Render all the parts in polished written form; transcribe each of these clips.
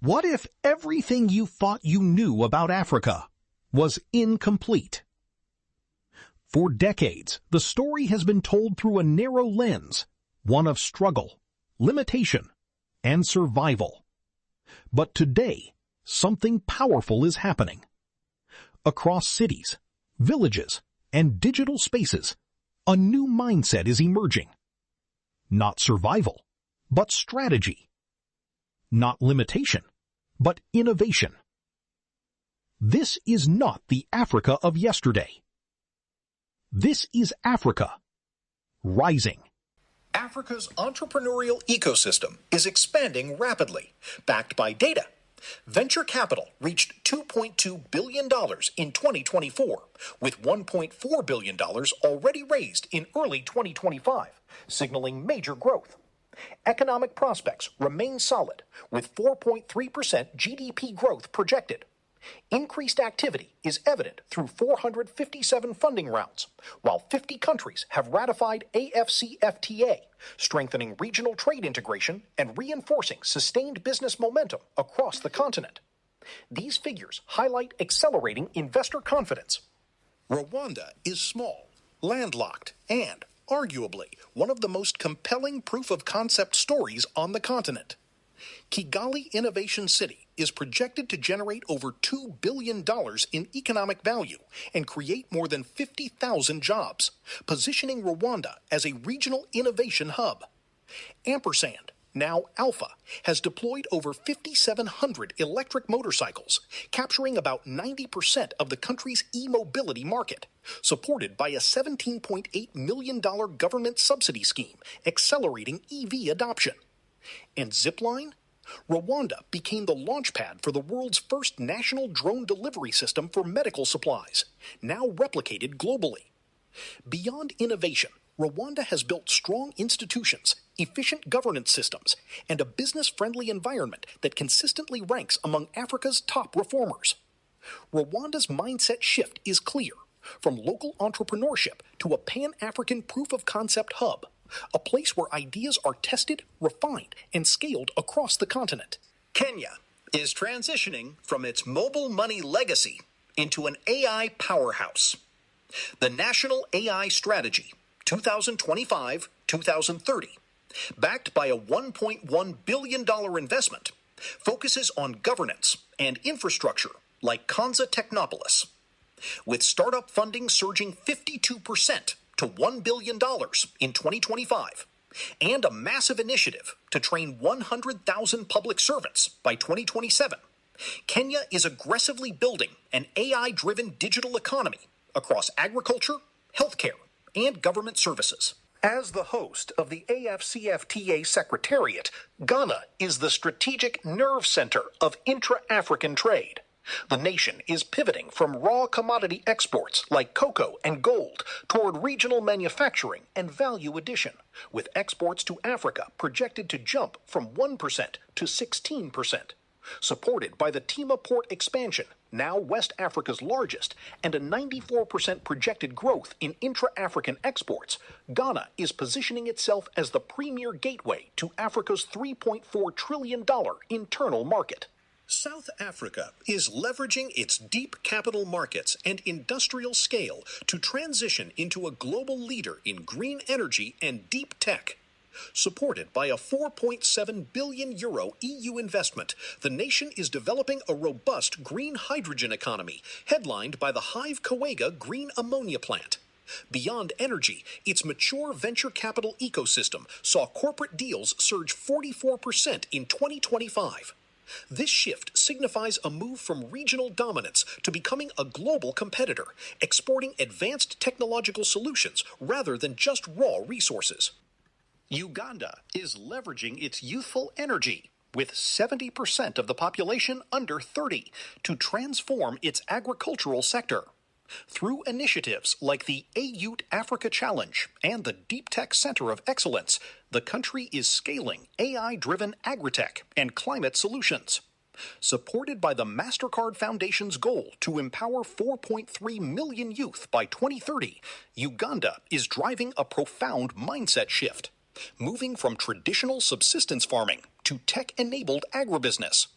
What if everything you thought you knew about Africa was incomplete? For decades, the story has been told through a narrow lens, one of struggle, limitation, and survival. But today, something powerful is happening. Across cities, villages, and digital spaces, a new mindset is emerging. Not survival, but strategy. Not limitation, but innovation. This is not the Africa of yesterday. This is Africa, rising. Africa's entrepreneurial ecosystem is expanding rapidly, backed by data. Venture capital reached $2.2 billion in 2024, with $1.4 billion already raised in early 2025, signaling major growth. Economic prospects remain solid, with 4.3% GDP growth projected. Increased activity is evident through 457 funding rounds, while 50 countries have ratified AfCFTA, strengthening regional trade integration and reinforcing sustained business momentum across the continent. These figures highlight accelerating investor confidence. Rwanda is small, landlocked, and arguably one of the most compelling proof-of-concept stories on the continent. Kigali Innovation City is projected to generate over $2 billion in economic value and create more than 50,000 jobs, positioning Rwanda as a regional innovation hub. Ampersand, now Alpha, has deployed over 5,700 electric motorcycles, capturing about 90% of the country's e-mobility market, supported by a $17.8 million government subsidy scheme accelerating EV adoption. And Zipline? Rwanda became the launchpad for the world's first national drone delivery system for medical supplies, now replicated globally. Beyond innovation, Rwanda has built strong institutions, efficient governance systems, and a business-friendly environment that consistently ranks among Africa's top reformers. Rwanda's mindset shift is clear, from local entrepreneurship to a pan-African proof-of-concept hub, a place where ideas are tested, refined, and scaled across the continent. Kenya is transitioning from its mobile money legacy into an AI powerhouse. The National AI Strategy, 2025-2030, backed by a $1.1 billion investment, focuses on governance and infrastructure like Kanza Technopolis, with startup funding surging 52% to $1 billion in 2025, and a massive initiative to train 100,000 public servants by 2027. Kenya is aggressively building an AI-driven digital economy across agriculture, healthcare, and government services. As the host of the AfCFTA Secretariat, Ghana is the strategic nerve center of intra-African trade. The nation is pivoting from raw commodity exports like cocoa and gold toward regional manufacturing and value addition, with exports to Africa projected to jump from 1% to 16%. Supported by the Tema port expansion, now West Africa's largest, and a 94% projected growth in intra-African exports, Ghana is positioning itself as the premier gateway to Africa's $3.4 trillion internal market. South Africa is leveraging its deep capital markets and industrial scale to transition into a global leader in green energy and deep tech. Supported by a €4.7 billion EU investment, the nation is developing a robust green hydrogen economy, headlined by the Hive Kawega green ammonia plant. Beyond energy, its mature venture capital ecosystem saw corporate deals surge 44% in 2025. This shift signifies a move from regional dominance to becoming a global competitor, exporting advanced technological solutions rather than just raw resources. Uganda is leveraging its youthful energy, with 70% of the population under 30, to transform its agricultural sector. Through initiatives like the AYUT Africa Challenge and the Deep Tech Center of Excellence, the country is scaling AI-driven agritech and climate solutions. Supported by the MasterCard Foundation's goal to empower 4.3 million youth by 2030, Uganda is driving a profound mindset shift, moving from traditional subsistence farming to tech-enabled agribusiness.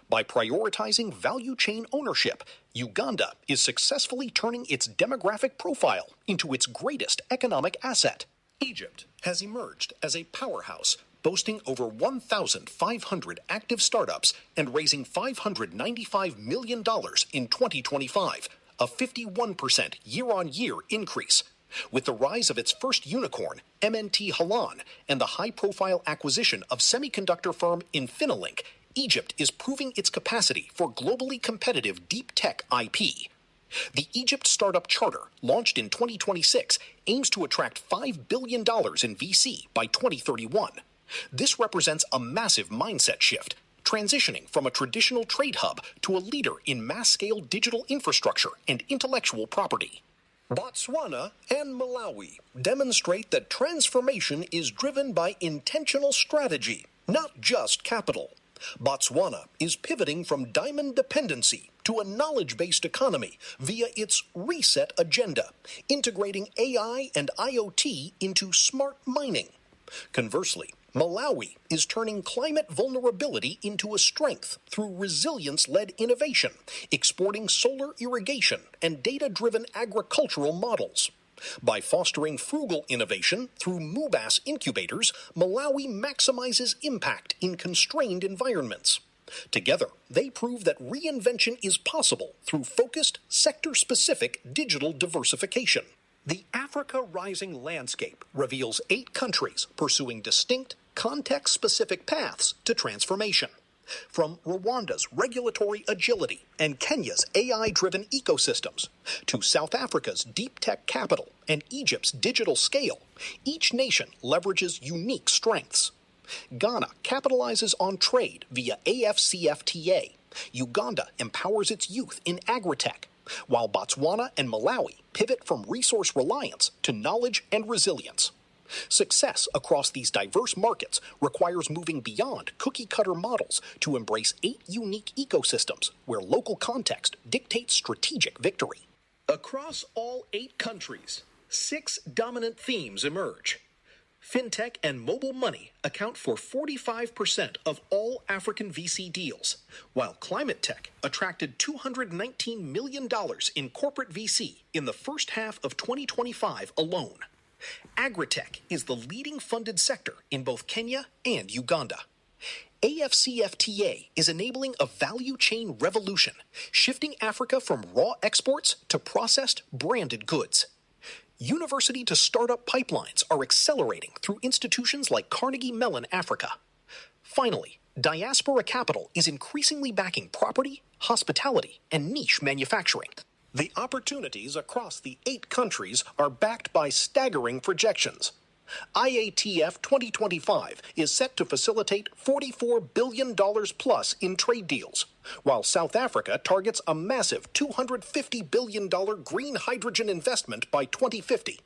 By prioritizing value chain ownership, Uganda is successfully turning its demographic profile into its greatest economic asset. Egypt has emerged as a powerhouse, boasting over 1,500 active startups and raising $595 million in 2025, a 51% year-on-year increase. With the rise of its first unicorn, MNT Halan, and the high-profile acquisition of semiconductor firm Infinilink, Egypt is proving its capacity for globally competitive deep tech IP. The Egypt Startup Charter, launched in 2026, aims to attract $5 billion in VC by 2031. This represents a massive mindset shift, transitioning from a traditional trade hub to a leader in mass-scale digital infrastructure and intellectual property. Botswana and Malawi demonstrate that transformation is driven by intentional strategy, not just capital. Botswana is pivoting from diamond dependency to a knowledge-based economy via its reset agenda, integrating AI and IoT into smart mining. Conversely, Malawi is turning climate vulnerability into a strength through resilience-led innovation, exporting solar irrigation and data-driven agricultural models. By fostering frugal innovation through MUBAS incubators, Malawi maximizes impact in constrained environments. Together, they prove that reinvention is possible through focused, sector-specific digital diversification. The Africa Rising landscape reveals 8 countries pursuing distinct, context-specific paths to transformation. From Rwanda's regulatory agility and Kenya's AI-driven ecosystems, to South Africa's deep tech capital and Egypt's digital scale, each nation leverages unique strengths. Ghana capitalizes on trade via AfCFTA. Uganda empowers its youth in agritech, while Botswana and Malawi pivot from resource reliance to knowledge and resilience. Success across these diverse markets requires moving beyond cookie-cutter models to embrace 8 unique ecosystems where local context dictates strategic victory. Across all 8 countries, 6 dominant themes emerge. Fintech and mobile money account for 45% of all African VC deals, while climate tech attracted $219 million in corporate VC in the first half of 2025 alone. Agritech is the leading funded sector in both Kenya and Uganda. AfCFTA is enabling a value chain revolution, shifting Africa from raw exports to processed, branded goods. University to startup pipelines are accelerating through institutions like Carnegie Mellon Africa. Finally, diaspora capital is increasingly backing property, hospitality, and niche manufacturing. The opportunities across the 8 countries are backed by staggering projections. IATF 2025 is set to facilitate $44 billion plus in trade deals, while South Africa targets a massive $250 billion green hydrogen investment by 2050.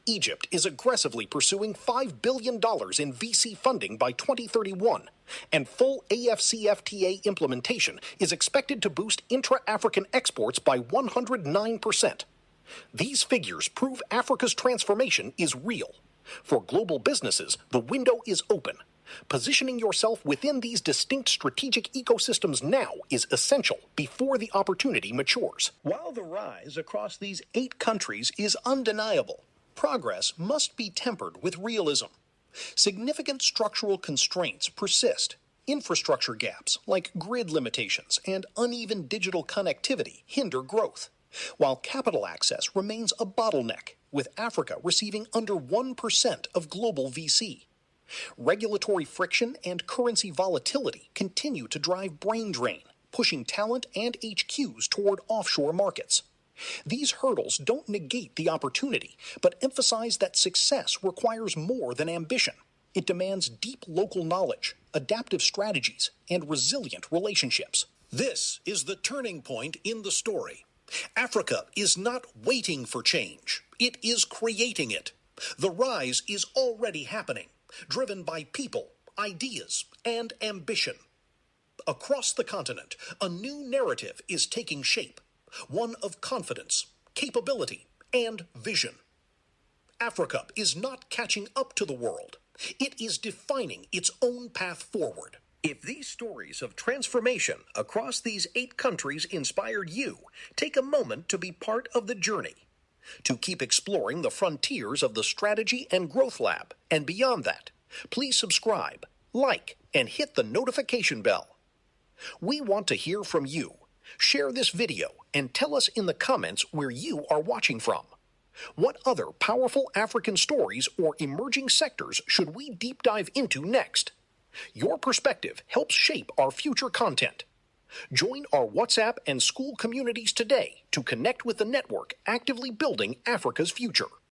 Egypt is aggressively pursuing $5 billion in VC funding by 2031, and full AfCFTA implementation is expected to boost intra-African exports by 109%. These figures prove Africa's transformation is real. For global businesses, the window is open. Positioning yourself within these distinct strategic ecosystems now is essential before the opportunity matures. While the rise across these 8 countries is undeniable, progress must be tempered with realism. Significant structural constraints persist. Infrastructure gaps, like grid limitations and uneven digital connectivity, hinder growth, while capital access remains a bottleneck, with Africa receiving under 1% of global VC. Regulatory friction and currency volatility continue to drive brain drain, pushing talent and HQs toward offshore markets. These hurdles don't negate the opportunity, but emphasize that success requires more than ambition. It demands deep local knowledge, adaptive strategies, and resilient relationships. This is the turning point in the story. Africa is not waiting for change. It is creating it. The rise is already happening, driven by people, ideas, and ambition. Across the continent, a new narrative is taking shape, one of confidence, capability, and vision. Africa is not catching up to the world. It is defining its own path forward. If these stories of transformation across these 8 countries inspired you, take a moment to be part of the journey. To keep exploring the frontiers of the Strategy and Growth Lab and beyond that, please subscribe, like, and hit the notification bell. We want to hear from you. Share this video and tell us in the comments where you are watching from. What other powerful African stories or emerging sectors should we deep dive into next? Your perspective helps shape our future content. Join our WhatsApp and school communities today to connect with the network actively building Africa's future.